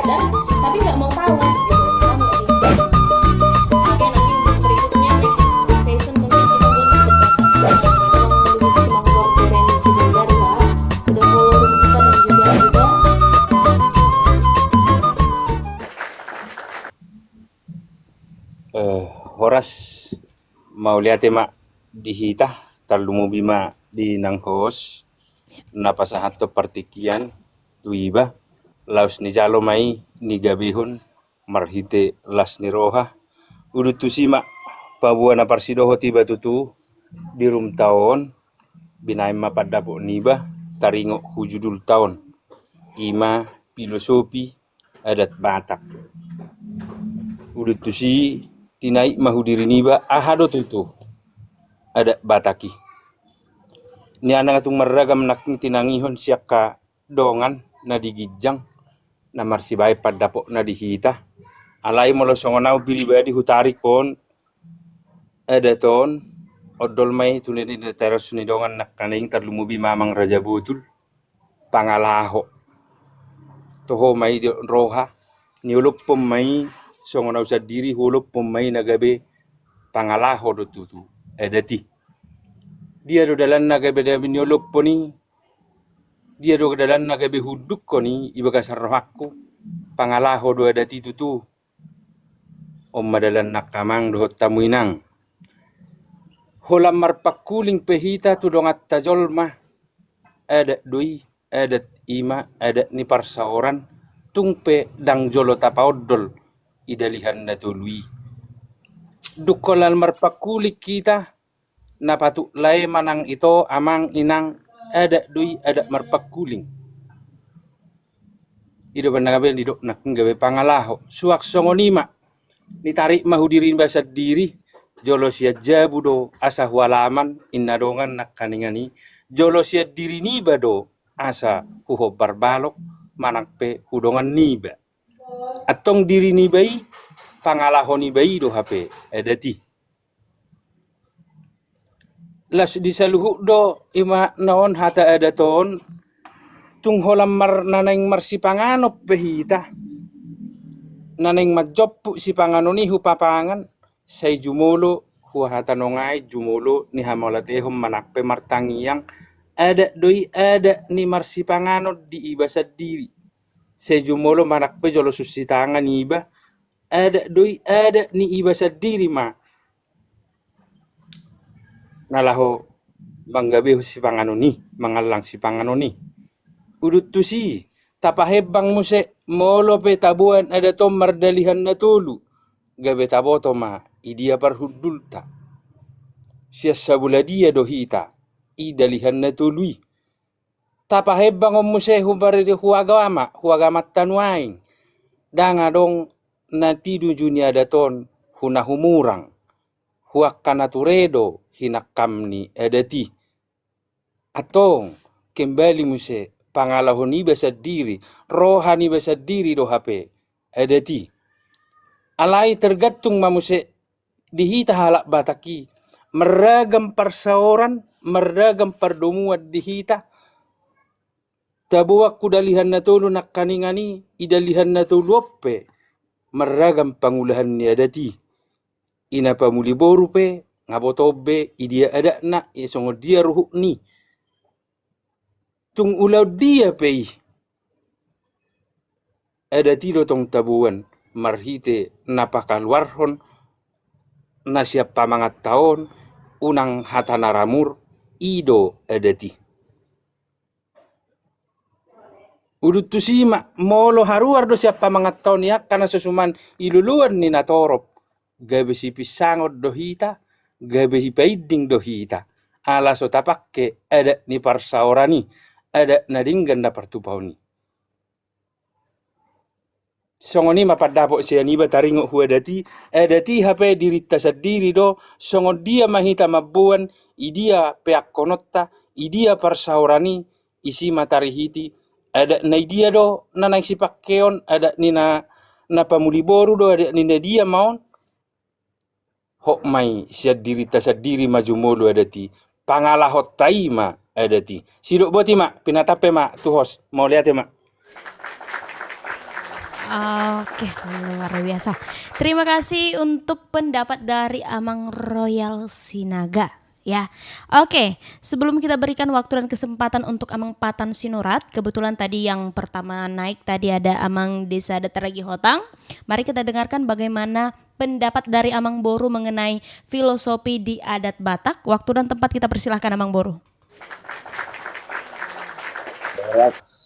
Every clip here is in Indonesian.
sadar tapi nggak mau tahu gitu. Paham nggak sih? Oke, nanti untuk berikutnya next session mungkin kita buat debat lebih semangat koreksi belajar ya. Udah follow kita dan juga Horas mau lihat mak di hita talumu bima di nang hos napa sahato partikian tuiba laus ni jalo mai ni gabihon marhite las ni roha udu tusima pabuana parsidoho tiba tutu di rum taon binai mapadapo niba taringo hujudul taon ima filosofi adat Batak udu tusi tinai mahudiri niba ahado tutu ada Bataki ni anang atung maragam nakni tinangihon siak ka dongan na digijang na marsibai padapo na dihita alai molo songonau bilibadi hutari kon ada ton odol mai tunedi na teras ni dongan nak kaning tarlumubi mamang raja butul pangalaho toho mai di roha niulop pemai songonau sa diri hulop pemai nagabe pangalaho do tutu edati dia do dalan nagabe da niulop poni dia do dalan nagabe huduk koni ibaga sarrohakku pangalaho do edati tutu om madalan nakamang do tamuinang holam marpakuling pehita tu dongat tajolma adat dui adat ima adat ni parsaoran tungpe dang jolo tapaodol idalihan na tului dukolal marpakulik kita napatu lai manang ito amang inang adat dui adat marpakuling ido banagabe lido naknggabe pangalaho suak songonima nitarik mahudirin basa diri jolo sia jabudo asa hualaman innadongan nakkaningani jolo sia diri niba do asa huho barbalok manakpe hudongan niba atong diri nibai pangalaho nibai do hape edati las disaluhu do ima naon hata edaton tung holam mar naneng marsipanganop behita naneng majoppu si panganoni hupapangan say jumulo huwahata nongai jumulo ni hamalatehom manakpe martangiyang ada doi ada ni marsipangano di ibasa diri say jumulo manakpe jolo susitangan iba ada doi ada ni ibasa diri ma nalaho banggabe si panganoni mangalang si panganoni udut tusi tapahebang muse molo pe tabuan ada tom mardalihan na tulu gabe taboto ma idia parhudulta siasa buladia dohita idalihan na tului tapahebang muse hubaride huagama tanuaing danga dong natidu junia daton hunahumurang huak kanaturedo hinakamni edati atong kembali muse pangalahoni basa diri rohani basa diri do hape edati alai tergantung mamuse dihita halak Bataki meragam persaoran meragam perdomuan dihita tabuak kudalihan na tulu nakkaningani idalihan na tulu oppe meragam pangulahan ni adati ina pamuli boru pe ngabotobe idia ada na isongo dia ruhu ni tung ulau dia pe adati do tong tabuan marhite napakaluarhon na siap pamangat taon unang hatanaramur ido adati udut tusima molo haruar do siap pamangat taon ya karena susuman iluluan ni natorop gabe si pisangod dohita gabe si paiding dohita ala so tapakke ada ni parsaorani ada nadinggan na partupauni songoni mapadapo siya niba taringo huadati edati hape dirita sadiri do songon dia mahita mabuan idia peak konotta idia parsaorani isi matarihiti ada na idia do nanay sipakkeon ada nina na pamuliboru do ada nina dia maon hok mai siya dirita sadiri majumolo adati pangalahot taima adati sidok boti mak pinatape mak tuhos mau lihat ya mak Oke, luar biasa. Terima kasih untuk pendapat dari Amang Royal Sinaga. Ya, oke. Sebelum kita berikan waktu dan kesempatan untuk Amang Patan Sinurat, kebetulan tadi yang pertama naik tadi ada Amang Desa Dataragi Hotang. Mari kita dengarkan bagaimana pendapat dari Amang Boru mengenai filosofi di adat Batak. Waktu dan tempat kita persilahkan Amang Boru. Horas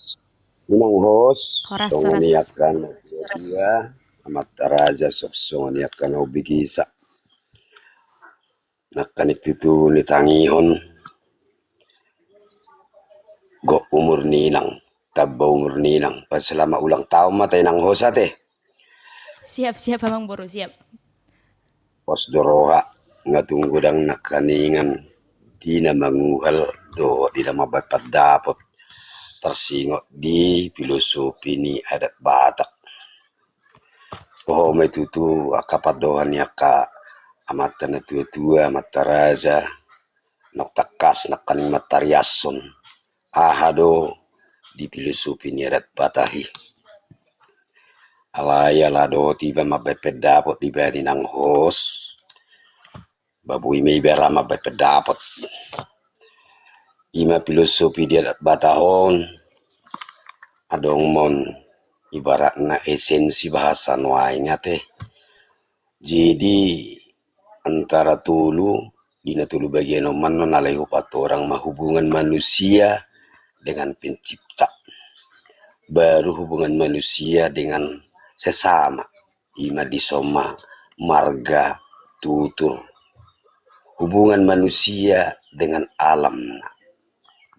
minang hos Horas, songoniakan dia amat raja sok songoniakan obigisa nakan itu tu nitangihon go umur ninang tabba umur ninang pas selama ulang tahun mata inang hos ate Siap-siap Amang Boru, siap. pos doroha ngatunggu dang nakaningan di na manguhal do di na mabapat dapat tersingot di filosofi ni adat Batak. Oh, may tutu akapadohan niya ka amata na tua-tua mataraja naktakas na kaning mataryason ahado di filosofi ni adat Batahi. Alaya lado tiba mabepedapot tiba ninang hos babuy may bera mabepedapot ima filosofi di adat Batahon adong mon ibarat na esensi bahasa nuainya teh. Jadi antara tulu dina tulu bagian oman nalai hupat orang mah hubungan manusia dengan pencipta, baru hubungan manusia dengan sesama ima disoma marga tutur hubungan manusia dengan alam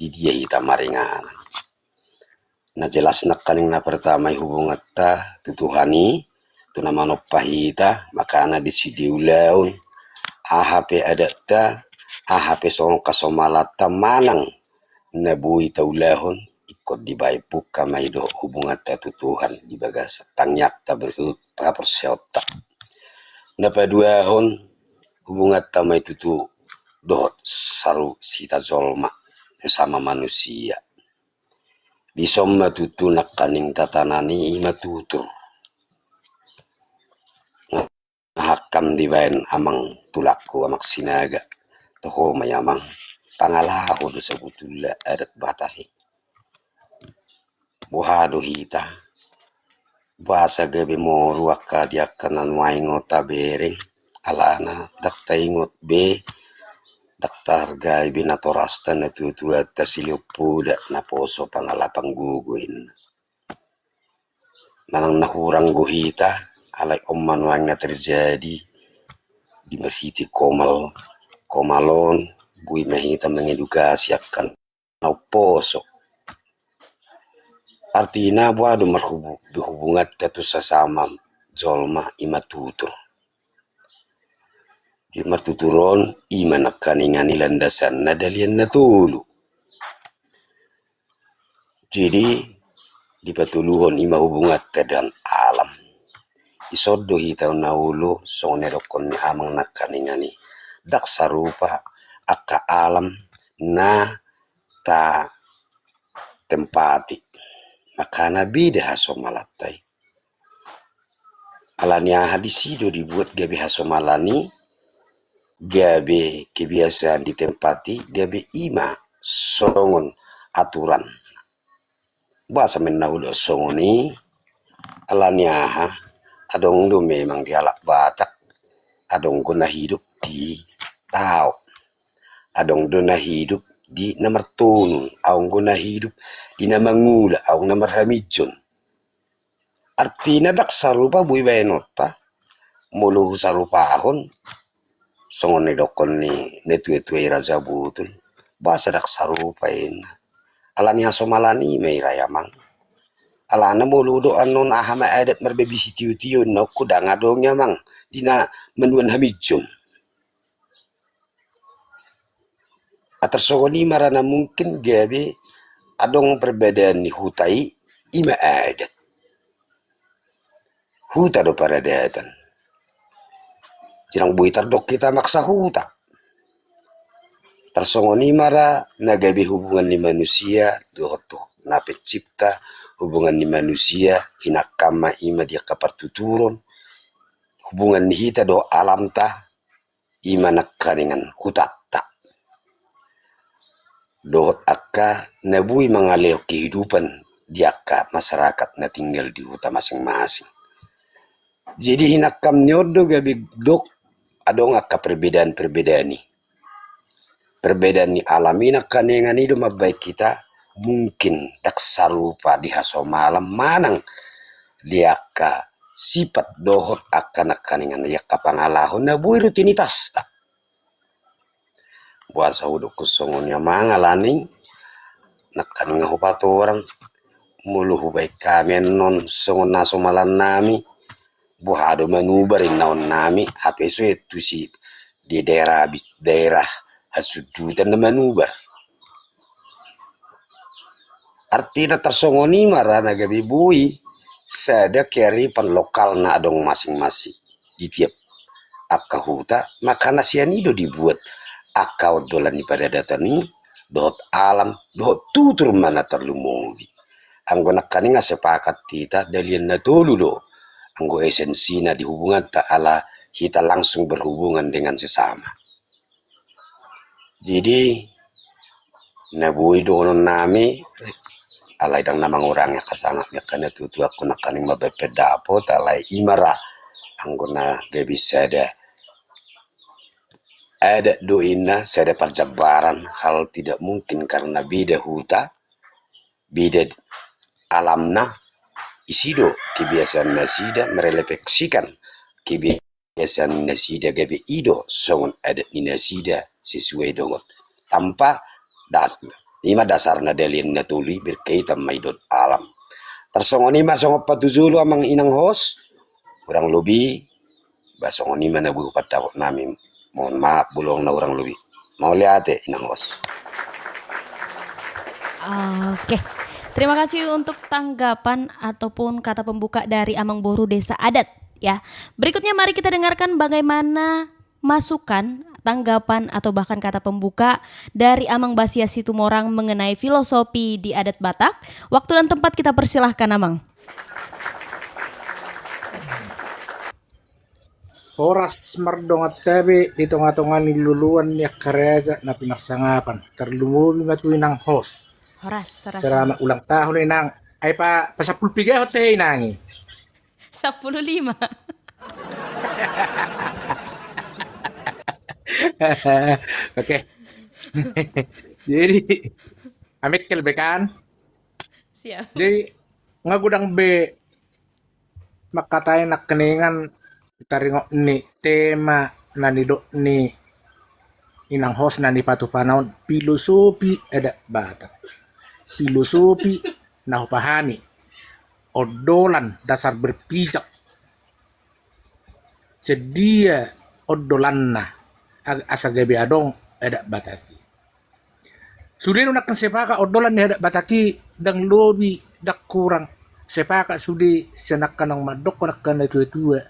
di dia ita maringan na jelas nak kaning na pertama hubungan ta tutuhani tu nama nopahita makana di sidiulaun AHP adata AHP song kasomalata manang nabui taulahon ikut di baipuk kamaido hubungan tatutuhan di bagas tangyak ta berhut papersyota napaduahon hubungan tamai tutu dohot saru sita zolma sama manusia di somma tutu nakaning tatanani ima tutur hakam di bayan amang tulaku amak sinaga toho mayamang pangalaho do sa butula adat Batahi buhado hita basa gabi mo ruaka dia kanan waingot tabereng alana dakta ingot be dakta hargai binatorasta na tutua tasilipuda na poso pangalapang guguin manang nahurang guhita alay omanwang na terjadi di merhiti komalon bui mahita mengedukasi akan nauposo artina buado berhubungan tatu sesama zolma ima tutur di martuturon ima nakaningan landasan na dalian na tulu jadi di patuluhon ima hubungan dan alam isodo hitaw na ulo so nerokon ni amang nakaningani dak sarupa aka alam na ta tempati makana bida haso malatay alanya hadisido dibuat gabi haso malani gabi kebiasaan ditempati gabi ima songon aturan bahasa menaulo songoni alanya adong do memang dialak Batak adong ko na hidup di tao adong do na hidup di namartunun aong ko na hidup di namangula aong namarhamidjon artina dak sarupa bui bayanota mulu sarupahon songon ni dokon ni netue-tue raja butul bahasa dak sarupa ina alani hasomalani may rayamang alana muludo anon ahama adat marbebisi tiu-tiu no kudang adongnya mang dina menuan hamidjon atersogoni marana mungkin gabi adong perbedaan ni hutai ima adat huta do paradatan jirang bui tardok kita maksa huta tersongoni mara nagabi hubungan ni manusia dohoto na pencipta hubungan ni manusia hinakama ima dia kapartuturun hubungan ni hita do alam ta ima nakaningan hutatta dohot akka nabui mangaleo kehidupan di akka masyarakat na tinggal di huta masing-masing. Jadi hinakam nyodo gabi dok adong akka perbedaan-perbedaan ni. Perbedaan ni alami nakaningan itu mabaik kita mungkin tak sarupa di haso malam manang liaka sifat dohot akan nakaningan yaka pangalahon na bui rutinitas tak. Buasa uduk kusongonya mangalani nakaningan hupato orang mulu hubai kami non songon naso malam nami buhado manubarin naon nami HP itu si di daerah hasudutan na manubar. Artinya tersongoni marana gabi bui sada kearifan lokal na adong masing-masing di tiap akka huta maka nasianido dibuat akka odolan pada data ni dot alam dot tutur mana terlumugi anggo nakaninga sepakat kita dalian na tolulo anggo esensi na dihubungan ta'ala kita langsung berhubungan dengan sesama. Jadi nabui donon nami alay dang namang orangnya kasangap ya kana tutu ako nakaning mabepedapo talay imara anggona gabi sada ada doina sada perjabaran hal tidak mungkin karena beda huta beda alamna isido kebiasaan nasida merefleksikan kebiasaan nasida gabi ido songon adat ni nasida sesuai dengan tanpa ima dasarna dalin natuli berkaitan maidot alam. Tersongonima songo patuzulu amang inang hos kurang lebih basongonima na buku patawak nami. Mohon maaf bulong na orang lebih. Mau lihat inang hos. Oke. Terima kasih untuk tanggapan ataupun kata pembuka dari Amang Boru Desa Adat ya. Berikutnya mari kita dengarkan bagaimana masukan, tanggapan atau bahkan kata pembuka dari Amang Basia Situmorang mengenai filosofi di adat Batak. Waktu dan tempat kita persilahkan Amang. Oras mardongat kabe di tengah-tengah niluluan ya kareja na pinaksangapan terlumubi matuinang host. Horas, Selamat ulang tahun inang. Ay pa 10 hote inangi. 15. Oke. Jadi amit kelbekan. Siap. Jadi ngagudang be makatay nak keningan taringo ni tema nanido ni inang host na ni patu panaon filosofi ada Batak. Filosofi na pahami odolan dasar berpijak sedia odolan na asa gabi adong ada Bataki. Sudah nak sepaka odolan ni ada Bataki dang lobi dak kurang sepaka sudi senakan ng madok nak tua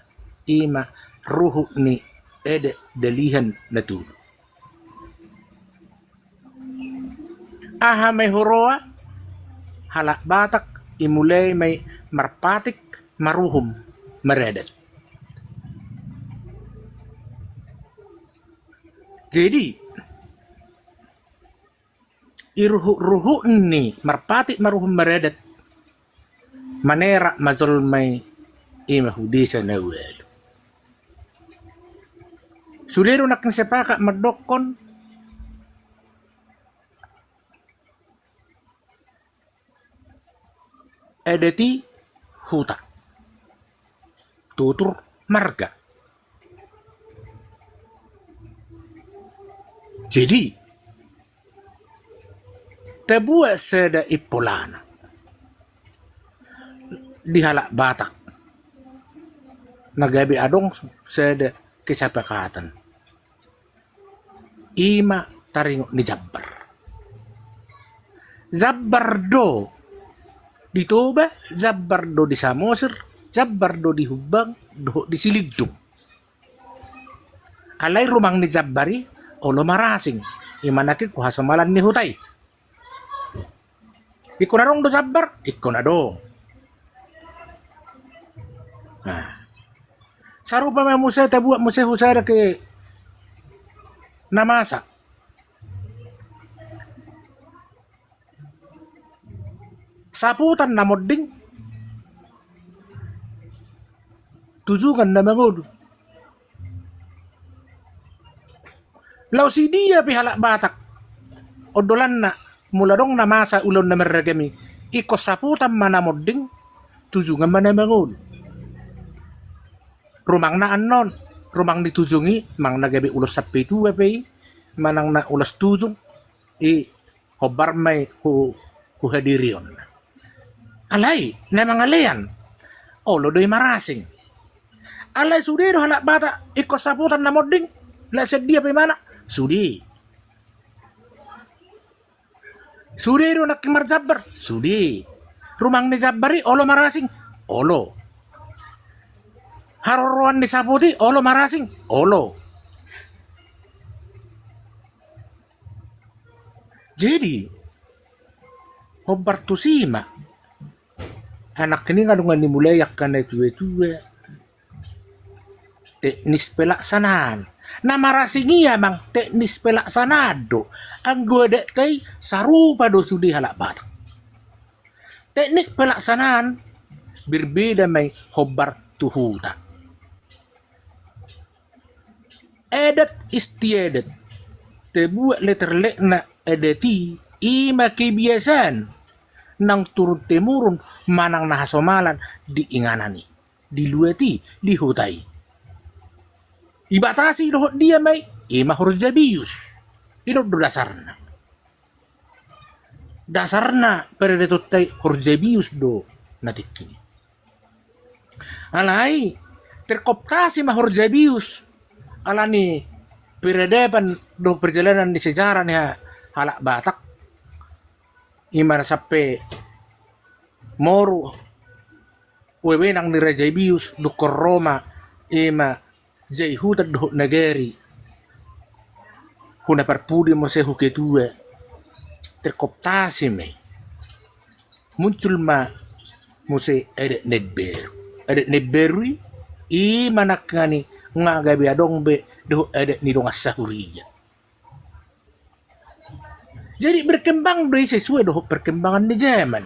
ima ruhu ni ada dalihan na tu. Aha may horoa halak Batak imulay may marpatik maruhum meredet. Jadi iruhu ni marpatik maruhum meredet manera mazol may imahudisa na welo. Sulero nak sepaka madokon edeti huta tutur marga. Jadi tebuat seda ipolana di halak Batak nagabi adong seda kesepakatan ima taringo ni Jabbar do di Toba, Jabbar do di Samosir, Jabbar do di Hubang, do di Silidung. Alay rumang ni Jabbari o lumarasing imanaki kuha samalan ni Hutay. Iko na dong do sabar, iko na dong. Nah, sarupa may musay tabuak musay husara ke namasa. Saputan na moding. Tujukan na mangod. Law si dia pihala batak. Odolan na mula dong namasa ulon na meragami. Iko saputan mana moding. Tujukan mana mangod. Rumang na anon. Rumang ditujungi. Mang nagabi ulos sapi tuwa pay. Manang na ulos tujung. Hobar may hadirion. Alay, na mga layan. Olo do'y marasing. Alay, sudi do halak bata. Iko saputan na moding. Lasad dia pa mana? Sudi. Sudi do nakimar jabar. Sudi. Rumang ni jabari, olo marasing. Olo. Haroruan ni saputi, olo marasing. Olo. Jadi, hobar tusima. Anak ini kadungan dimulai akan tua-tua. Teknis pelaksanaan. Nama rasingia mang teknis pelaksanado. Anggo dek tay sarupa do sudi halak batak. Teknik pelaksanaan berbeda may hobar tuhuta. Edat istiadat. Tebuat letterlek na edati ima kebiasaan. Nang turun temurun manang nahasomalan di inganani, di lueti, di hutai. Ibatasi dohot dia may ima hurjabius. Ino do dasarna. Dasarna pada detutay hurjabius do natikini. Alay, terkoptasi ma hurjabius. Alani peradaban do perjalanan di sejarah ni halak batak. Imana sampai moru wewenang ni Raja Ibius dukor Roma ima jaihuta do nagari huna parpudi mo se huketua terkoptasi me muncul ma mo se edet nedberu ima nakani nga gabi adong be do edet ni dong asahuriya. Jadi berkembang dari sesuai dengan perkembangan di zaman.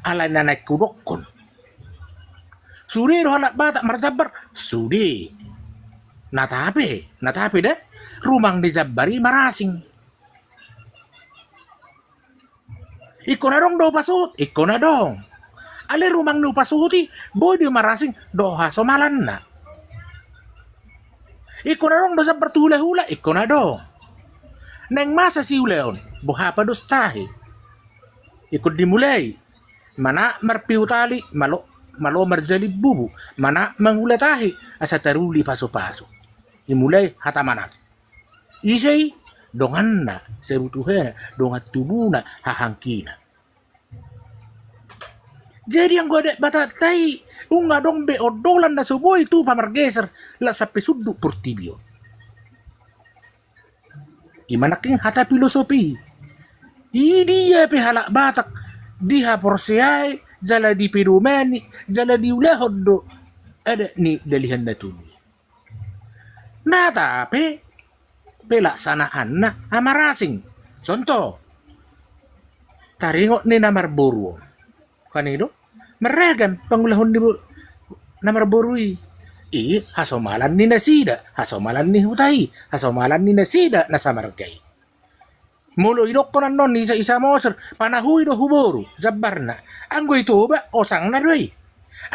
Ala naik kudokon. Sudi doh anak batak marjabar. Sudi. Natape dah. Rumang di jabari marasing. Iko na dong do pasut. Iko na dong. Ale rumang do pasuti. Boy di marasing. Doha somalan na. Iko na dong do sa bertula-hula. Iko na dong. Neng masa si uleon, buha pa dos tahi. Ikut dimulai. Mana marpiu tali, malo marjali bubu. Mana mangula tahi, asa taruli paso-paso. Dimulai hatamanat. Isay, dongan na, serutuhena, dongat tubuna, hahangkina. Jadi yang gue dek batatai, unga dong be odolan na suboy tu pamargeser, la sa pesuduk portibio. Imanaking hata filosofi. Dia pihalak batak diha porsiay jala di pedumani jala di ulahod do ada ni dalihan na tuli. Nah tapi pelaksanaan na amarasing. Contoh taringot ni namar boru kanido meragam pangulahon di namar borui. Hasomalan ni nasida, hasomalan ni hutai, hasomalan ni nasida na samargay. Mulo idok ko non ni isa moser, panahui do huboru, jabbar na. Anggo ito ba, osang na doy.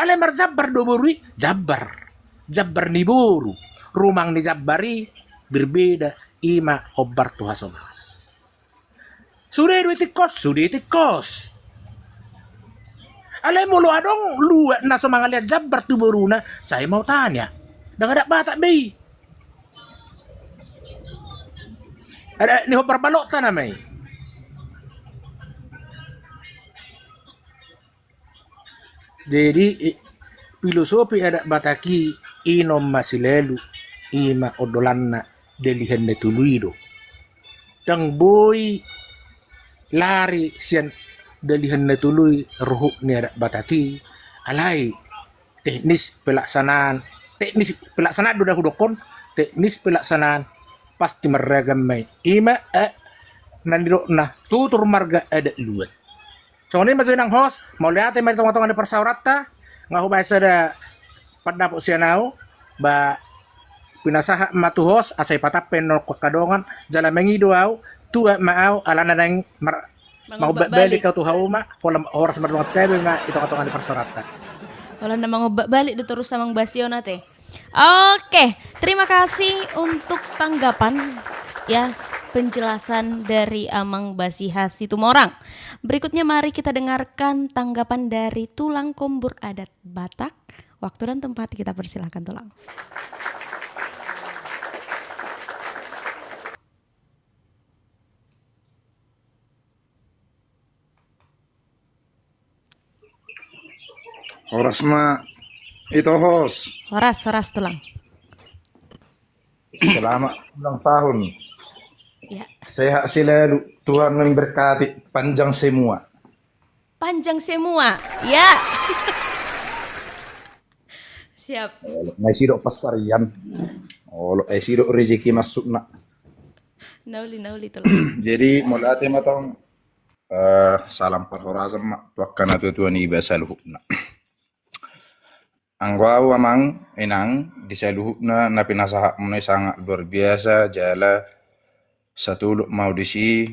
Alamar jabbar do borui, jabbar. Jabbar ni boru, rumang ni jabbari, berbeda, ima hobbar tu hasomalan. Sudah tikos. Alay mo lo adong luwa na sa mga liat jabbar tu boruna, saya mau tanya. Dengan ada batak bay. Ada ni hopar balok ta na may. Jadi filosofi ada bataki inom masilelu ima odolanna delihan netuluido. Dang boy lari sian dalihan na tuloy ruhuk ni adat bataki alai teknis pelaksanaan udah hudokon teknis pelaksanaan pasti meragam may ima nandiro na tutur marga adat luat. So ini masih nang host mau lihat may tong-tong ada persaurata nga hubasa da padapok siya nao ba pinasaha matuhos asay patapen no kadongan jala mengido aw tua maaw alana nang mau balik kau tuh hauma pola oras marlungat kayo nga ito katongan di perserata. Wala na mga balik dito terus samang basyo nate. Oke, terima kasih untuk tanggapan ya penjelasan dari Amang Basiha Situmorang. Berikutnya mari kita dengarkan tanggapan dari Tulang Kombur Adat Batak. Waktu dan tempat kita persilahkan Tulang. Horas ma itu host. Horas Tulang. Selamat ulang tahun. Ya. Sehat selalu. Tuhan memberkati panjang semua. Panjang semua. Ya. Siap. Ngai sidok pasarian. Olo sidok rezeki masuk nak. Nauli Tulang. Jadi mulai matong salam perhorazam mak tuakan atau tuan iba saluhukna. Ang gwaw amang inang disaluhukna na pinasahak mo na sangat luar biasa jala sa tulok maudisi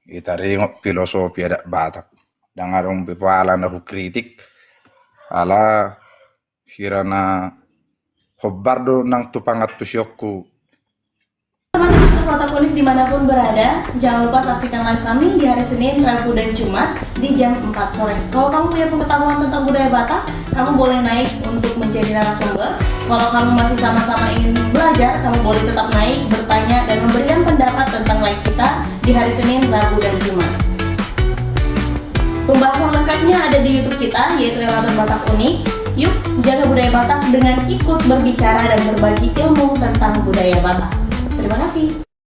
itaringok filosofi adat Batak. Dangarong pipala na kritik ala hirana hobbardo nang tupangat tusyokku. Teman-teman Watak Unik dimanapun berada, jangan lupa saksikan live kami di hari Senin, Rabu, dan Jumat di jam 4 sore. Kalau kamu punya pengetahuan tentang budaya Batak, kamu boleh naik untuk menjadi narasumber. Kalau kamu masih sama-sama ingin belajar, kamu boleh tetap naik, bertanya, dan memberikan pendapat tentang live kita di hari Senin, Rabu, dan Jumat. Pembahasan lengkapnya ada di YouTube kita, yaitu Elatan Batak Unik. Yuk, jaga budaya Batak dengan ikut berbicara dan berbagi ilmu tentang budaya Batak. Terima kasih.